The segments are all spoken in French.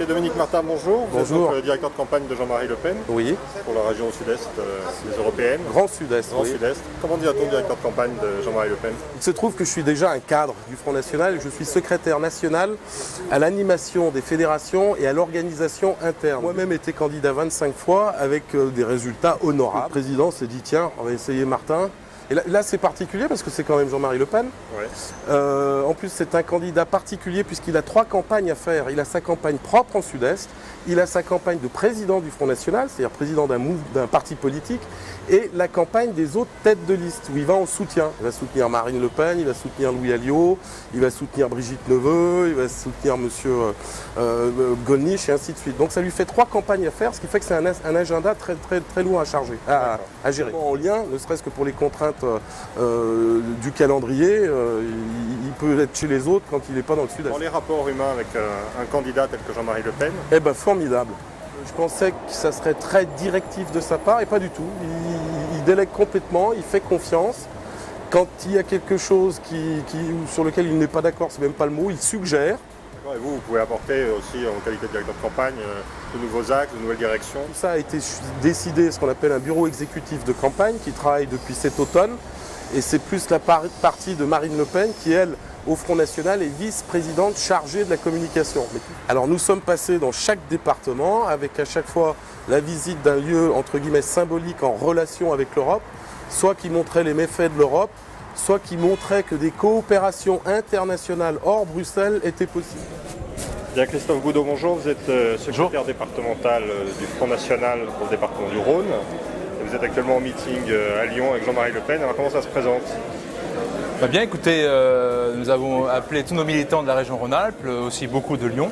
Ok, Dominique Martin, bonjour. Vous Bonjour. êtes donc le directeur de campagne de Jean-Marie Le Pen Oui, pour la région sud-est des Européennes. Grand Sud-Est. Grand Oui. Sud-Est. Comment devient-on directeur de campagne de Jean-Marie Le Pen? Il se trouve que je suis déjà un cadre du Front National. Je suis secrétaire national à l'animation des fédérations et à l'organisation interne. Moi-même été candidat 25 fois avec des résultats honorables. Le président s'est dit tiens, on va essayer Martin. Et là c'est particulier parce que c'est quand même Jean-Marie Le Pen. Ouais. En plus c'est un candidat particulier puisqu'il a 3 campagnes à faire. Il a sa campagne propre en Sud-Est, il a sa campagne de président du Front National, c'est-à-dire président d'un parti politique, et la campagne des autres têtes de liste où il va en soutien. Il va soutenir Marine Le Pen, il va soutenir Louis Alliot, il va soutenir Brigitte Neveu, il va soutenir monsieur Gollnisch et ainsi de suite. Donc ça lui fait 3 campagnes à faire, ce qui fait que c'est un agenda très lourd à charger, à gérer. En lien, ne serait-ce que pour les contraintes du calendrier, il peut être chez les autres quand il n'est pas dans le Sud-Est. Dans les rapports humains avec un candidat tel que Jean-Marie Le Pen, Eh ben formidable. Je pensais que ça serait très directif de sa part et pas du tout. Il délègue complètement, il fait confiance. Quand il y a quelque chose sur lequel il n'est pas d'accord, c'est même pas le mot, il suggère. et vous pouvez apporter aussi en qualité de directeur de campagne de nouveaux axes, de nouvelles directions. Tout ça a été décidé, ce qu'on appelle un bureau exécutif de campagne qui travaille depuis cet automne. Et c'est plus la partie de Marine Le Pen qui, elle, au Front National, est vice-présidente chargée de la communication. Alors nous sommes passés dans chaque département avec à chaque fois la visite d'un lieu entre guillemets symbolique en relation avec l'Europe, soit qui montrait les méfaits de l'Europe, soit qui montrait que des coopérations internationales hors Bruxelles étaient possibles. Bien, Christophe Goudot, bonjour. Vous êtes secrétaire départemental du Front National pour le département du Rhône. Et vous êtes actuellement en meeting à Lyon avec Jean-Marie Le Pen. Alors comment ça se présente? Bien, écoutez, nous avons appelé tous nos militants de la région Rhône-Alpes, aussi beaucoup de Lyon.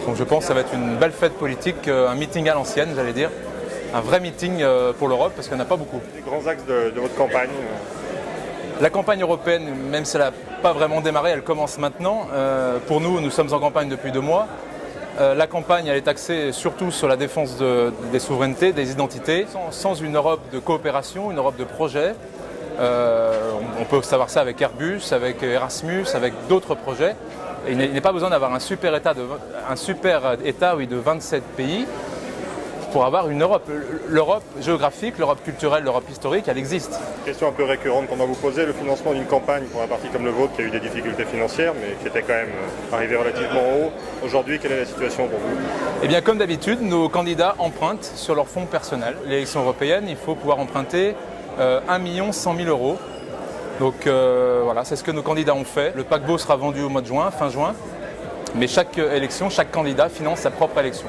Donc je pense que ça va être une belle fête politique, un meeting à l'ancienne, j'allais dire. Un vrai meeting pour l'Europe, parce qu'il n'y en a pas beaucoup. Les grands axes de votre campagne? La campagne européenne, même si elle n'a pas vraiment démarré, elle commence maintenant. Pour nous, nous sommes en campagne depuis 2 mois. La campagne, elle est axée surtout sur la défense des souverainetés, des identités. Sans une Europe de coopération, une Europe de projet, on peut savoir ça avec Airbus, avec Erasmus, avec d'autres projets. Et il n'est pas besoin d'avoir un super État de 27 pays pour avoir une Europe. L'Europe géographique, l'Europe culturelle, l'Europe historique, elle existe. Question un peu récurrente qu'on doit vous poser, le financement d'une campagne pour un parti comme le vôtre qui a eu des difficultés financières mais qui était quand même arrivé relativement haut. Aujourd'hui, quelle est la situation pour vous? Eh bien, comme d'habitude, nos candidats empruntent sur leurs fonds personnels. L'élection européenne, il faut pouvoir emprunter 1 100 000 €. Donc voilà, c'est ce que nos candidats ont fait. Le paquebot sera vendu au mois de juin, fin juin. Mais chaque élection, chaque candidat finance sa propre élection.